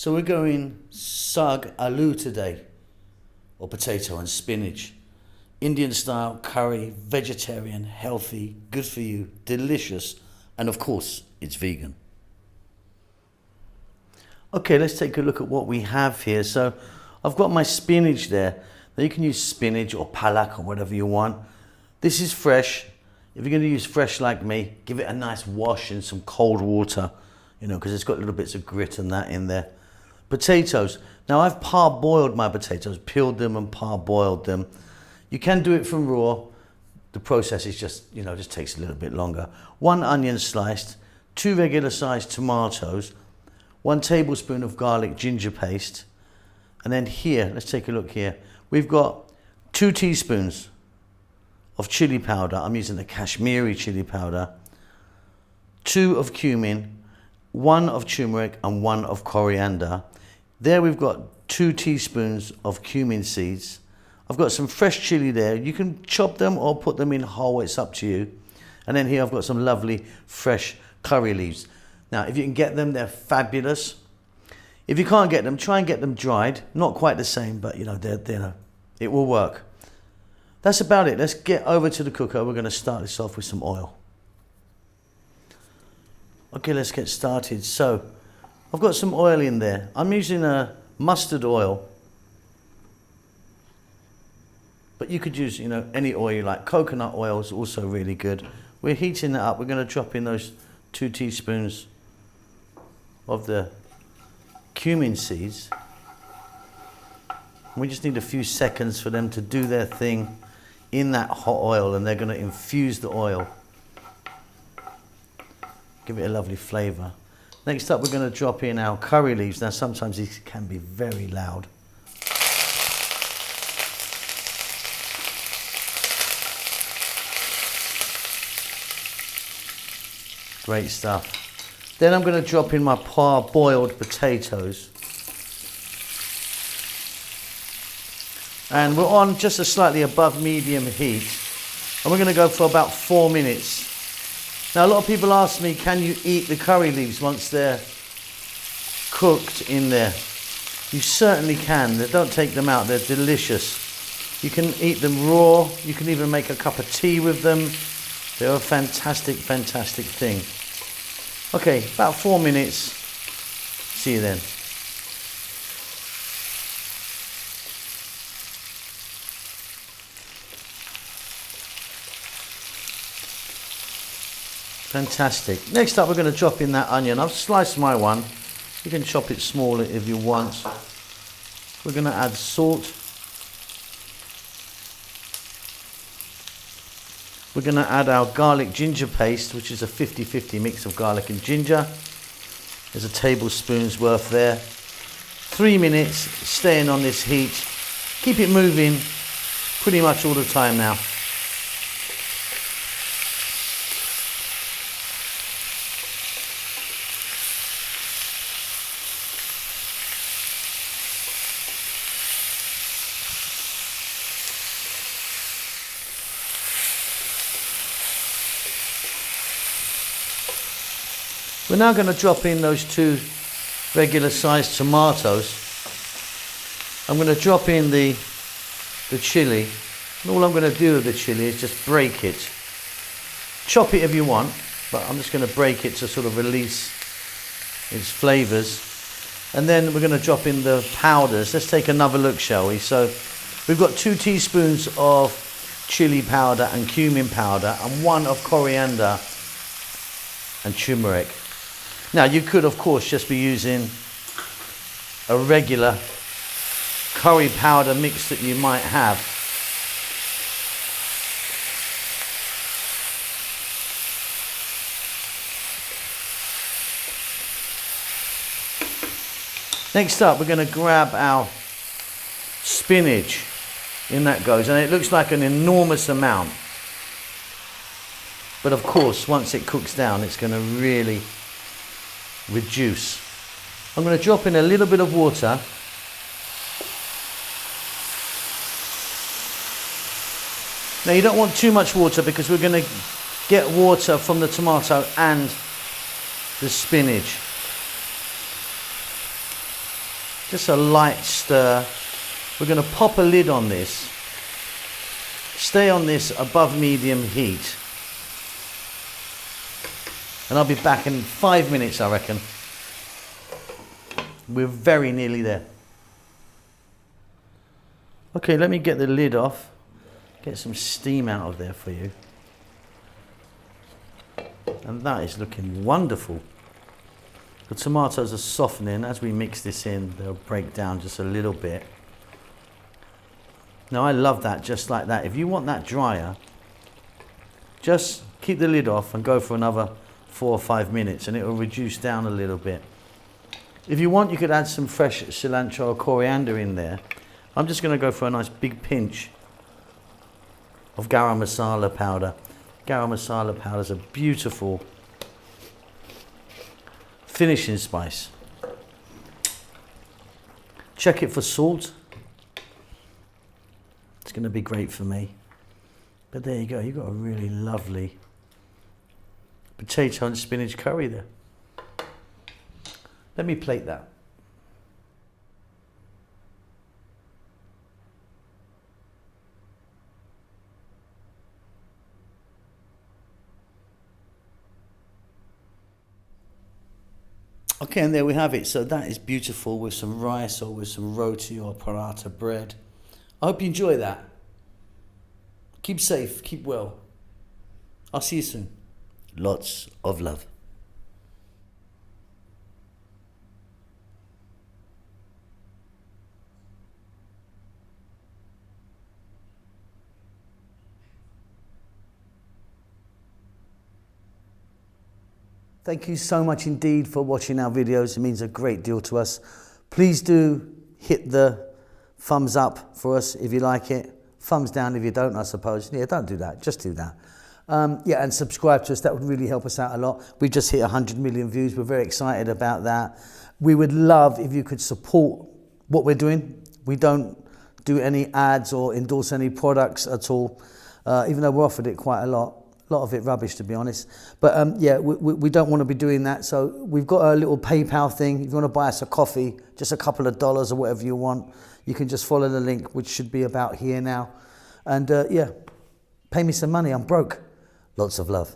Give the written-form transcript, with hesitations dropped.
So we're going saag aloo today, or potato and spinach. Indian style curry, vegetarian, healthy, good for you, delicious, and of course, it's vegan. Okay, let's take a look at what we have here. So I've got my spinach there. Now you can use spinach or palak or whatever you want. This is fresh. If you're going to use fresh like me, give it a nice wash in some cold water, because it's got little bits of grit and that in there. Potatoes. Now I've parboiled my potatoes, peeled them and parboiled them. You can do it from raw. The process is just takes a little bit longer. 1 onion sliced, 2 regular sized tomatoes, 1 tablespoon of garlic ginger paste. And then here, let's take a look here. We've got 2 teaspoons of chili powder. I'm using the Kashmiri chili powder. 2 of cumin, 1 of turmeric and 1 of coriander. There we've got 2 teaspoons of cumin seeds. I've got some fresh chili there. You can chop them or put them in whole, it's up to you. And then here I've got some lovely fresh curry leaves. Now if you can get them, they're fabulous. If you can't get them, try and get them dried. Not quite the same, but it will work. That's about it. Let's get over to the cooker. We're going to start this off with some oil. Okay, let's get started. So I've got some oil in there. I'm using a mustard oil, but you could use any oil you like. Coconut oil is also really good. We're heating it up. We're going to drop in those 2 teaspoons of the cumin seeds. We just need a few seconds for them to do their thing in that hot oil, and they're going to infuse the oil. Give it a lovely flavour. Next up, we're going to drop in our curry leaves. Now, sometimes these can be very loud. Great stuff. Then I'm going to drop in my parboiled potatoes. And we're on just a slightly above medium heat. And we're going to go for about 4 minutes. Now a lot of people ask me, can you eat the curry leaves once they're cooked in there? You certainly can. Don't take them out, they're delicious. You can eat them raw, you can even make a cup of tea with them. They're a fantastic, fantastic thing. Okay, about 4 minutes. See you then. Fantastic. Next up, we're going to drop in that onion. I've sliced my one. You can chop it smaller if you want. We're going to add salt. We're going to add our garlic ginger paste, which is a 50-50 mix of garlic and ginger. There's a tablespoon's worth there. 3 minutes, staying on this heat. Keep it moving pretty much all the time now. We're now going to drop in those 2 regular sized tomatoes. I'm going to drop in the chili. And all I'm going to do with the chili is just break it. Chop it if you want, but I'm just going to break it to sort of release its flavours. And then we're going to drop in the powders. Let's take another look, shall we? So we've got 2 teaspoons of chili powder and cumin powder and 1 of coriander and turmeric. Now you could of course just be using a regular curry powder mix that you might have. Next up, we're going to grab our spinach. In that goes, and it looks like an enormous amount. But of course, once it cooks down, it's going to really reduce. I'm going to drop in a little bit of water. Now you don't want too much water because we're going to get water from the tomato and the spinach. Just a light stir. We're going to pop a lid on this. Stay on this above medium heat. And I'll be back in 5 minutes, I reckon. We're very nearly there. Okay, let me get the lid off. Get some steam out of there for you. And that is looking wonderful. The tomatoes are softening. As we mix this in, they'll break down just a little bit. Now I love that just like that. If you want that drier, just keep the lid off and go for another 4 or 5 minutes and it will reduce down a little bit. If you want, you could add some fresh cilantro or coriander in there. I'm just going to go for a nice big pinch of garam masala powder. Garam masala powder is a beautiful finishing spice. Check it for salt. It's going to be great for me. But there you go, you've got a really lovely potato and spinach curry there. Let me plate that. Okay, and there we have it. So that is beautiful with some rice or with some roti or paratha bread. I hope you enjoy that. Keep safe, keep well. I'll see you soon. Lots of love. Thank you so much indeed for watching our videos. It means a great deal to us. Please do hit the thumbs up for us if you like it. Thumbs down if you don't, I suppose. Yeah, don't do that. Just do that. Yeah, and subscribe to us. That would really help us out a lot. We've just hit 100 million views. We're very excited about that. We would love if you could support what we're doing. We don't do any ads or endorse any products at all, even though we're offered it quite a lot. A lot of it rubbish, to be honest. But yeah, we don't want to be doing that. So we've got a little PayPal thing. If you want to buy us a coffee, just a couple of dollars or whatever you want, you can just follow the link, which should be about here now. And yeah, pay me some money. I'm broke. Lots of love.